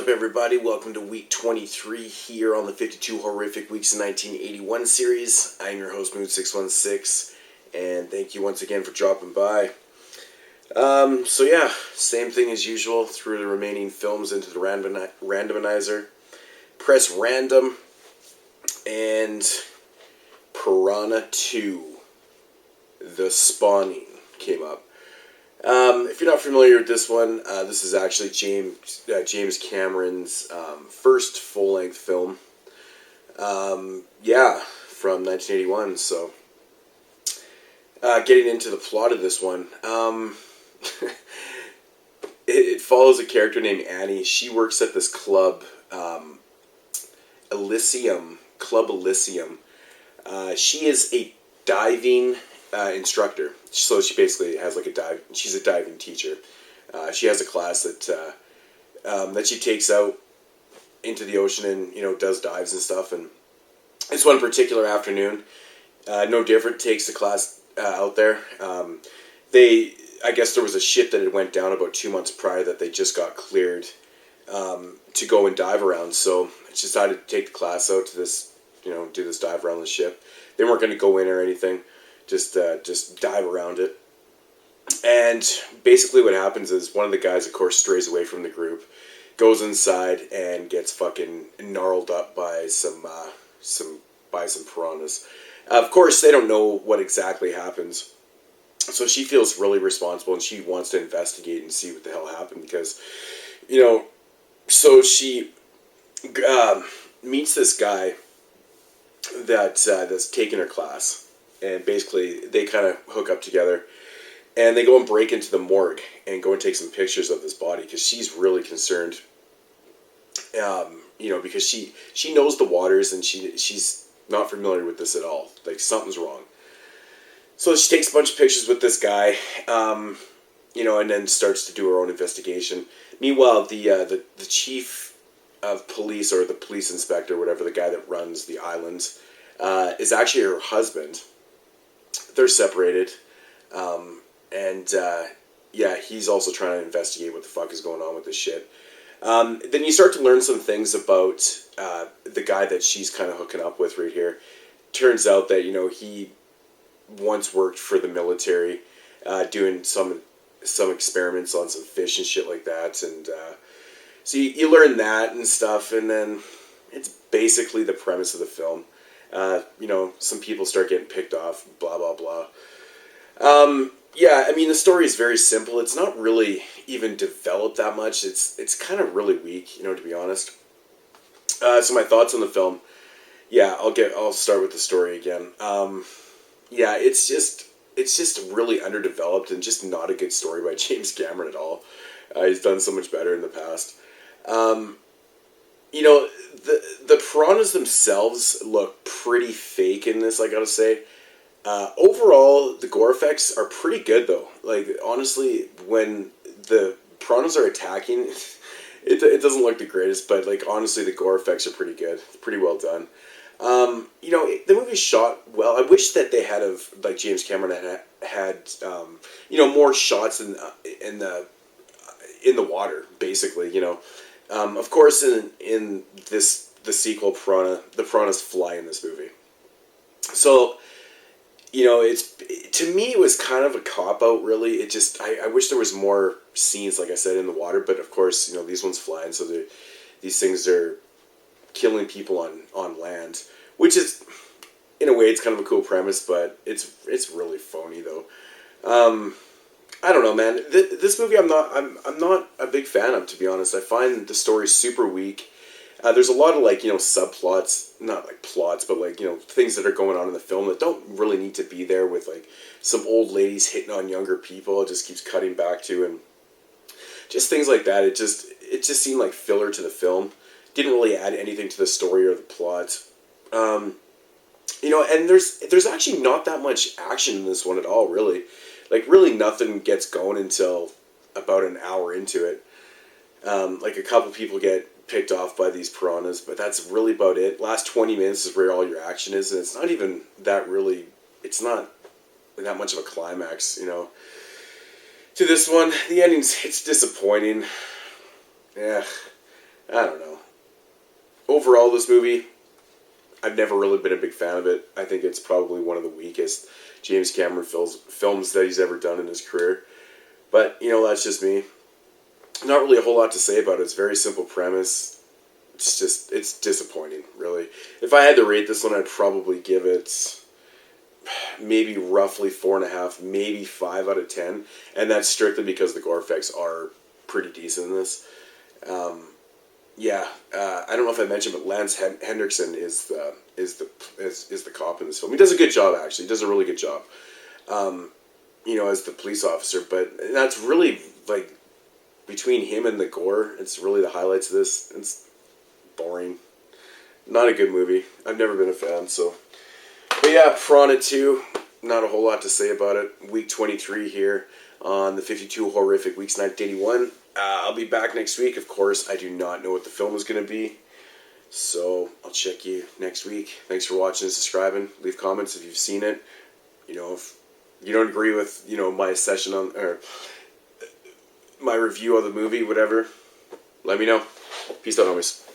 up, everybody? Welcome to week 23 here on the 52 Horrific Weeks in 1981 series. I'm your host, Mood616, and thank you once again for dropping by. Same thing as usual. Threw the remaining films into the randomizer. Press random, and Piranha 2, The Spawning, came up. If you're not familiar with this one, this is actually James Cameron's first full-length film. From 1981. So, getting into the plot of this one, it follows a character named Annie. She works at this club, Club Elysium. She is a diving instructor, so she basically has she's a diving teacher. She has a class that she takes out into the ocean and does dives and stuff. And this one particular afternoon, no different, takes the class out there. I guess there was a ship that had went down about 2 months prior that they just got cleared to go and dive around. So she decided to take the class out to this, do this dive around the ship. They weren't going to go in or anything. Just dive around it. And basically what happens is one of the guys, of course, strays away from the group, goes inside and gets fucking gnarled up by some piranhas. Of course, they don't know what exactly happens. So she feels really responsible and she wants to investigate and see what the hell happened because, so she meets this guy that's taking her class. And basically, they kind of hook up together, and they go and break into the morgue and go and take some pictures of this body because she's really concerned. Because she knows the waters and she's not familiar with this at all. Like something's wrong. So she takes a bunch of pictures with this guy, and then starts to do her own investigation. Meanwhile, the chief of police or the police inspector, whatever, the guy that runs the island, is actually her husband. They're separated, he's also trying to investigate what the fuck is going on with this shit. Then you start to learn some things about the guy that she's kind of hooking up with right here. Turns out that, he once worked for the military, doing some experiments on some fish and shit like that, and so you learn that and stuff, and then it's basically the premise of the film. Some people start getting picked off, blah, blah, blah. The story is very simple. It's not really even developed that much. It's kind of really weak, to be honest. So my thoughts on the film. I'll start with the story again. It's just really underdeveloped and just not a good story by James Cameron at all. He's done so much better in the past. The piranhas themselves look pretty fake in this, I gotta say. Overall, the gore effects are pretty good, though. Like, honestly, when the piranhas are attacking, it doesn't look the greatest, but, like, honestly, the gore effects are pretty good. It's pretty well done. The movie's shot well. I wish that they had James Cameron had more shots in the water, basically, Of course, in the sequel, the piranhas fly in this movie. So, to me, it was kind of a cop-out, really. I wish there was more scenes, like I said, in the water, but of course, these ones fly, and so these things are killing people on land, which is, in a way, it's kind of a cool premise, but it's really phony, though. I don't know, man. This movie, I'm not a big fan of, to be honest. I find the story super weak. There's a lot of subplots, not plots, but things that are going on in the film that don't really need to be there. With some old ladies hitting on younger people, it just keeps cutting back to, and just things like that. It just seemed like filler to the film. Didn't really add anything to the story or the plot. And there's actually not that much action in this one at all, really. Really nothing gets going until about an hour into it. A couple people get picked off by these piranhas, but that's really about it. Last 20 minutes is where all your action is, and it's not even that really, it's not that much of a climax, to this one. The ending's, it's disappointing. Yeah. I don't know. Overall, this movie, I've never really been a big fan of it. I think it's probably one of the weakest James Cameron films that he's ever done in his career. But, that's just me. Not really a whole lot to say about it. It's a very simple premise. It's disappointing, really. If I had to rate this one, I'd probably give it maybe roughly 4.5, maybe 5 out of 10. And that's strictly because the gore effects are pretty decent in this. I don't know if I mentioned, but Lance Henriksen is the cop in this film. He does a good job, actually. He does a really good job, as the police officer. But that's really, like, between him and the gore, it's really the highlights of this. It's boring. Not a good movie. I've never been a fan, so. But yeah, Piranha 2, not a whole lot to say about it. Week 23 here on the 52 Horrific Weeks 1981. I'll be back next week. Of course, I do not know what the film is going to be. So, I'll check you next week. Thanks for watching and subscribing. Leave comments if you've seen it. If you don't agree with, my session on, or my review of the movie, whatever, let me know. Peace out, homies.